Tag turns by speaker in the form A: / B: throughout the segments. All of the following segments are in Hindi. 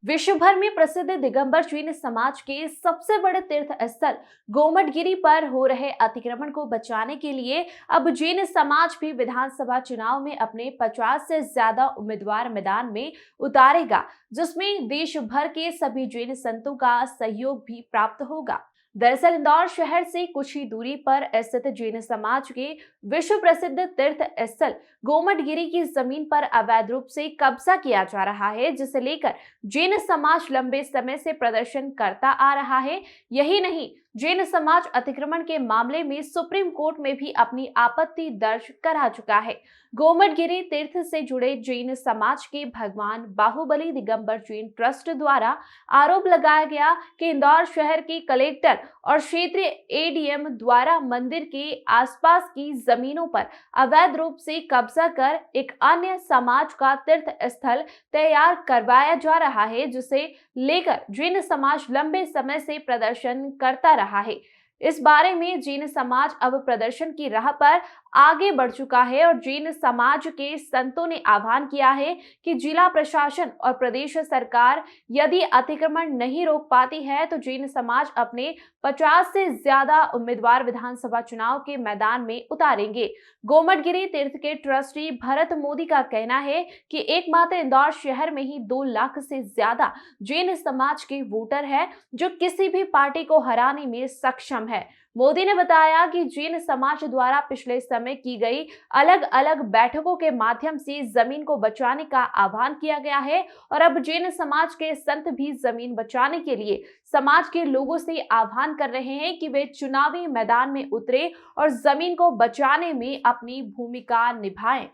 A: विश्व भर में प्रसिद्ध दिगंबर जैन समाज के सबसे बड़े तीर्थ स्थल गोमटगिरी पर हो रहे अतिक्रमण को बचाने के लिए अब जैन समाज भी विधानसभा चुनाव में अपने 50 से ज्यादा उम्मीदवार मैदान में उतारेगा, जिसमें देश भर के सभी जैन संतों का सहयोग भी प्राप्त होगा। दरअसल इंदौर शहर से कुछ ही दूरी पर स्थित जैन समाज के विश्व प्रसिद्ध तीर्थ स्थल गोमटगिरी की जमीन पर अवैध रूप से कब्जा किया जा रहा है, जिसे लेकर जैन समाज लंबे समय से प्रदर्शन करता आ रहा है। यही नहीं, जैन समाज अतिक्रमण के मामले में सुप्रीम कोर्ट में भी अपनी आपत्ति दर्ज करा चुका है। गोमटगिरी तीर्थ से जुड़े जैन समाज के भगवान बाहुबली दिगंबर जैन ट्रस्ट द्वारा आरोप लगाया गया कि इंदौर शहर के कलेक्टर और क्षेत्रीय एडीएम द्वारा मंदिर के आसपास की जमीनों पर अवैध रूप से कब्जा कर एक अन्य समाज का तीर्थ स्थल तैयार करवाया जा रहा है, जिसे लेकर जैन समाज लंबे समय से प्रदर्शन करता रहा है। इस बारे में जैन समाज अब प्रदर्शन की राह पर आगे बढ़ चुका है और जैन समाज के संतों ने आह्वान किया है कि जिला प्रशासन और प्रदेश सरकार यदि अतिक्रमण नहीं रोक पाती है तो जैन समाज अपने 50 से ज्यादा उम्मीदवार विधानसभा चुनाव के मैदान में उतारेंगे। गोमटगिरी तीर्थ के ट्रस्टी भरत मोदी का कहना है कि एकमात्र इंदौर शहर में ही 2 लाख से ज्यादा जैन समाज के वोटर हैं, जो किसी भी पार्टी को हराने में सक्षम है। मोदी ने बताया कि जैन समाज द्वारा पिछले समय की गई अलग अलग बैठकों के माध्यम से जमीन को बचाने का आह्वान किया गया है और अब जैन समाज के संत भी जमीन बचाने के लिए समाज के लोगों से आह्वान कर रहे हैं कि वे चुनावी मैदान में उतरे और जमीन को बचाने में अपनी भूमिका निभाएं।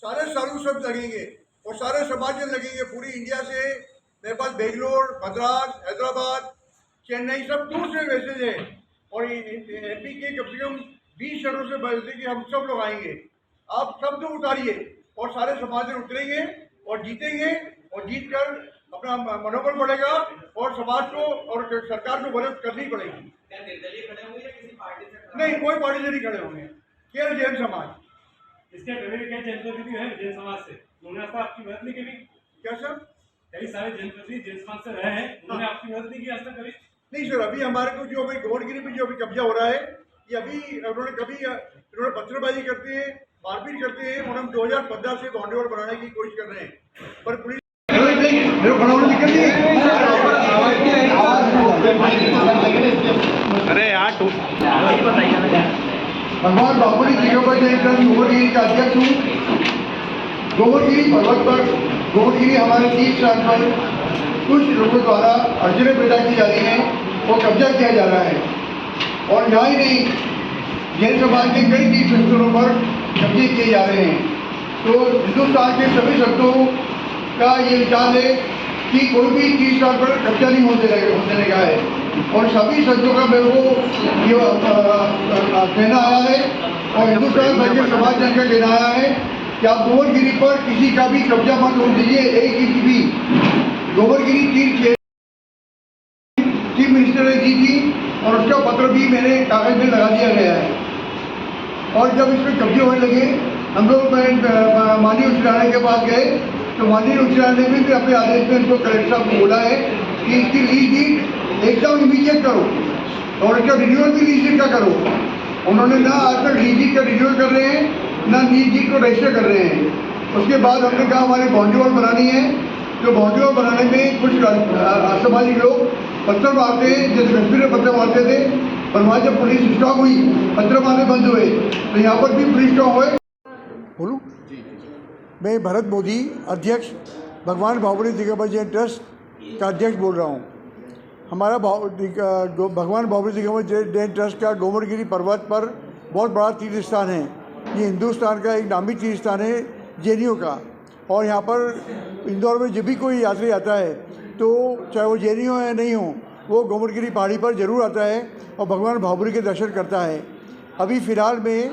B: सारे साधु सब लगेंगे और सारे समाज लगेंगे, पूरी इंडिया से मेरे पास बेंगलोर, मद्रास, हैदराबाद, चेन्नई सब दूर से मैसेज है और एमपी के कम से कम 20 शहरों से बजते कि हम सब लोग आएंगे। आप सब लोग उतारिए और सारे समाज में उतरेंगे और जीतेंगे और जीत कर अपना मनोबल बढ़ेगा और समाज को और सरकार को मदद करनी पड़ेगी। नहीं, कोई पार्टी से नहीं खड़े होंगे, केवल जैन समाज।
C: इसके पहले क्या जनप्रतिनिधि है जैन समाज से, उन्होंने आपकी मदद नहीं करी
B: क्या सर?
C: कई सारे जनप्रतिनिधि जैन समाज से रहे हैं, उन्होंने आपकी मदद नहीं की आज तक कभी?
B: नहीं सर, अभी हमारे को जो अभी गोमटगिरी में जो अभी कब्जा हो रहा है, ये अभी इन्होंने पत्थरबाजी करते हैं, मारपीट करते हैं और हम 2015 से बाउंड्री वॉल बनाने की कोशिश कर रहे हैं, पर पुलिस
D: अरे यार
B: भगवान बाहुबली दिगंबर जैन ट्रस्ट गोमटगिरी का अध्यक्ष हूँ। गोमटगिरी पर्वत पर, गोमटगिरी हमारे तीर्थ स्थान पर कुछ लोगों द्वारा अड़चनें पैदा की जा रही हैं और कब्जा किया जा रहा है और यहाँ ही नहीं, जैन समाज के कई तीर्थ स्थलों पर कब्जे किए जा रहे हैं। तो हिंदुस्तान के सभी संतों का ये विचार है कि कोई भी तीर्थ स्थान पर कब्जा नहीं होने देगा है और सभी संतों का मेरे को ये कहना आया है और हिंदुस्तान भर के समाज जन का कहना आया है कि आप गोमटगिरी पर किसी का भी कब्जा मत होने दीजिए, एक इंच भी। गोमटगिरी तीर्थ चीफ मिनिस्टर ने दी थी और उसका पत्र भी मेरे कागज में लगा दिया गया है और जब इसमें कब्जे होने लगे, हम लोग माननीय उच्च न्यायालय के पास गए तो माननीय उच्च न्यायालय ने भी अपने आदेश में उनको कलेक्टर साहब को बोला है कि इसकी लीज डीड एकदम इमीडिएट करो और इसका रिन्यूअल भी लीज डीड का करो। उन्होंने ना आज तक लीज डीड का रिन्यूअल कर रहे हैं, ना लीज डीड को रजिस्टर कर रहे हैं। उसके बाद हमने कहा हमारी बाउंड्री वॉल बनानी है, तो बाउंड्री वॉल बनाने में कुछ असामाजिक लोग पत्थर मारते हैं, जैसे कश्मीर में पत्थर मारते थे, पर वहाँ जब पुलिस स्टॉक हुई, पत्थर मारने बंद हुए, तो यहाँ पर भी पुलिस स्टॉक हुए। बोलूँ? मैं भरत मोदी, अध्यक्ष भगवान बाहुबली दिगंबर जैन ट्रस्ट का अध्यक्ष बोल रहा हूँ। हमारा भगवान बाहुबली दिगंबर जैन ट्रस्ट का गोमटगिरी पर्वत पर बहुत बड़ा तीर्थ स्थान है। ये हिंदुस्तान का एक नामी तीर्थ स्थान है जैनियों का और यहाँ पर इंदौर में जब भी कोई यात्री आता है तो चाहे वो जैनी हो या नहीं हो, वो गोमटगिरी पहाड़ी पर ज़रूर आता है और भगवान बाहुबली के दर्शन करता है। अभी फ़िलहाल में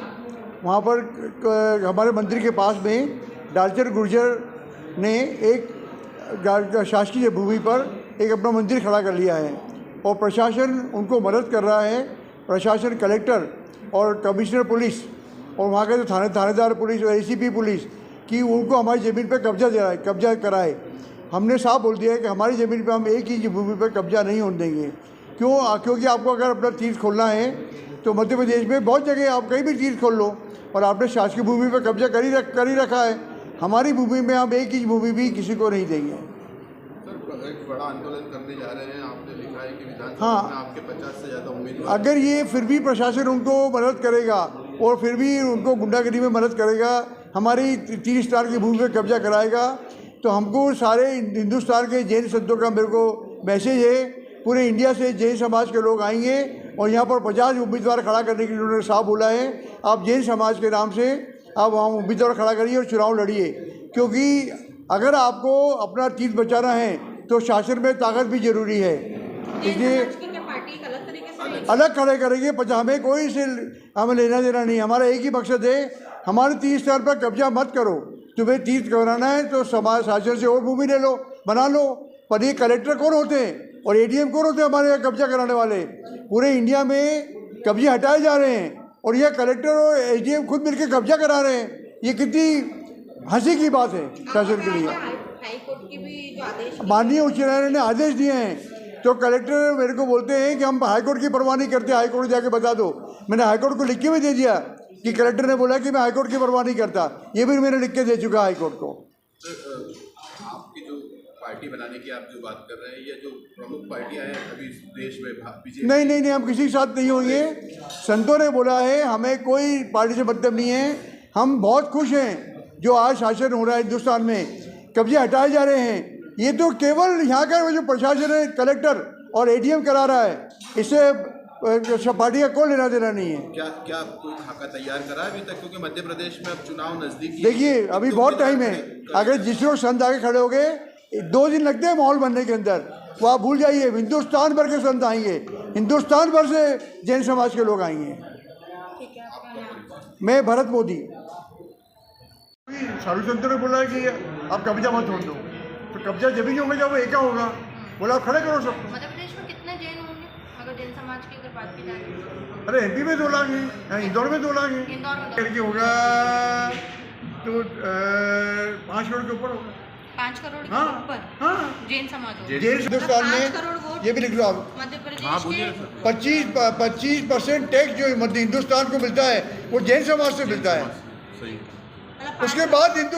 B: वहाँ पर हमारे मंदिर के पास में डालचर गुर्जर ने एक शासकीय भूमि पर एक अपना मंदिर खड़ा कर लिया है और प्रशासन उनको मदद कर रहा है। प्रशासन, कलेक्टर और कमिश्नर पुलिस और वहाँ के जो थानेदार पुलिस और एसीपी पुलिस कि उनको हमारी ज़मीन पर कब्जा कराए। हमने साफ बोल दिया है कि हमारी ज़मीन पे हम एक ही भूमि पर कब्जा नहीं होने देंगे। क्योंकि आपको अगर अपना तीर्थ खोलना है तो मध्य प्रदेश में बहुत जगह आप कहीं भी तीर्थ खोल लो, और आपने शासकीय भूमि पर कब्जा कर ही रखा है। हमारी भूमि में हम एक ही भूमि भी किसी को नहीं देंगे।
D: सर, एक बड़ा आंदोलन करने जा रहे हैं, आपने लिखा है कि विधानसभा
B: हाँ।
D: में आपके 50 से ज़्यादा उम्मीदवार।
B: अगर ये फिर भी प्रशासन उनको मदद करेगा और फिर भी उनको गुंडागर्दी में मदद करेगा, हमारी 3 स्टार की भूमि पर कब्जा कराएगा, तो हमको सारे हिंदुस्तान के जैन संतों का मेरे को मैसेज है, पूरे इंडिया से जैन समाज के लोग आएंगे और यहाँ पर 50 उम्मीदवार खड़ा करने के लिए उन्होंने साफ बोला है। आप जैन समाज के नाम से आप वहाँ उम्मीदवार खड़ा करिए और चुनाव लड़िए, क्योंकि अगर आपको अपना तीर्थ बचाना है तो शासन में ताकत भी जरूरी है। इसलिए अलग खड़े करेंगे, हमें कोई से हमें लेना देना नहीं। हमारा एक ही मकसद है, हमारे तीर्थ स्थान पर कब्जा मत करो। तुम्हें तीर्थ कराना है तो समाज शासन से और भूमि ले लो, बना लो। पर ये कलेक्टर कौन होते हैं और एडीएम कौन होते हैं हमारे यहाँ कब्जा कराने वाले? पूरे इंडिया में कब्जे हटाए जा रहे हैं और यह कलेक्टर और एडीएम खुद मिलकर कब्जा करा रहे हैं। ये कितनी हंसी की बात है शासन के लिए।
E: हाईकोर्ट की भी जो आदेश
B: माननीय उच्च न्यायालय ने आदेश दिए हैं, तो कलेक्टर मेरे को बोलते हैं कि हम हाईकोर्ट की परवाह नहीं करते, हाईकोर्ट जाके बता दो। मैंने हाईकोर्ट को लिख के भी दे दिया कि कलेक्टर ने बोला कि मैं हाईकोर्ट की परवाह नहीं करता, ये भी मैंने लिख के दे चुका हाईकोर्ट को।
D: आपकी जो पार्टी बनाने की आप जो बात कर रहे हैं, ये जो प्रमुख पार्टियां हैं अभी इस देश में बीजेपी।
B: नहीं, हम किसी के साथ नहीं होंगे। संतों ने बोला है, हमें कोई पार्टी से मतलब नहीं है। हम बहुत खुश हैं जो आज शासन हो रहा है हिंदुस्तान में, कब्जे हटाए जा रहे हैं। ये तो केवल यहाँ का जो प्रशासन है, कलेक्टर और एडीएम करा रहा है, इससे पार्टी का कोई लेना देना नहीं है।
D: क्या कोई खाका तैयार करा अभी तक, क्योंकि मध्य प्रदेश में अब चुनाव नजदीक?
B: देखिए अभी बहुत टाइम है। अगर जिस लोग संत आगे खड़े हो गए, 2 दिन लगते हैं माहौल बनने के अंदर, वो आप भूल जाइए। हिंदुस्तान भर के संत आएंगे, हिंदुस्तान भर से जैन समाज के लोग आएंगे। मैं भरत मोदी। साधु संतों ने बोला है कि आप कब्जा मत छोड़ दो, तो कब्जा जब ही होगा जब वो एका होगा। बोला आप खड़े करो सब।
E: मध्य प्रदेश में कितने जैन होंगे अगर जैन समाज की अगर बात की जाए?
B: अरे एमपी में 2 लाख है, इंदौर में 2 लाख है,
E: इंदौर में
B: करके होगा तो 5 करोड़ के ऊपर होगा।
E: 5 करोड़ के
B: हाँ,
E: ऊपर
B: हाँ।
E: जैन समाज होगा।
B: जैन हिंदुस्तान
E: 5 करोड़
B: में,
E: वोट
B: ये भी लिख लो आप,
E: मध्य प्रदेश के
B: 25% टैक्स जो मध्य हिंदुस्तान को मिलता है वो जैन समाज से मिलता है।
D: सही।
B: उसके बाद हिंदू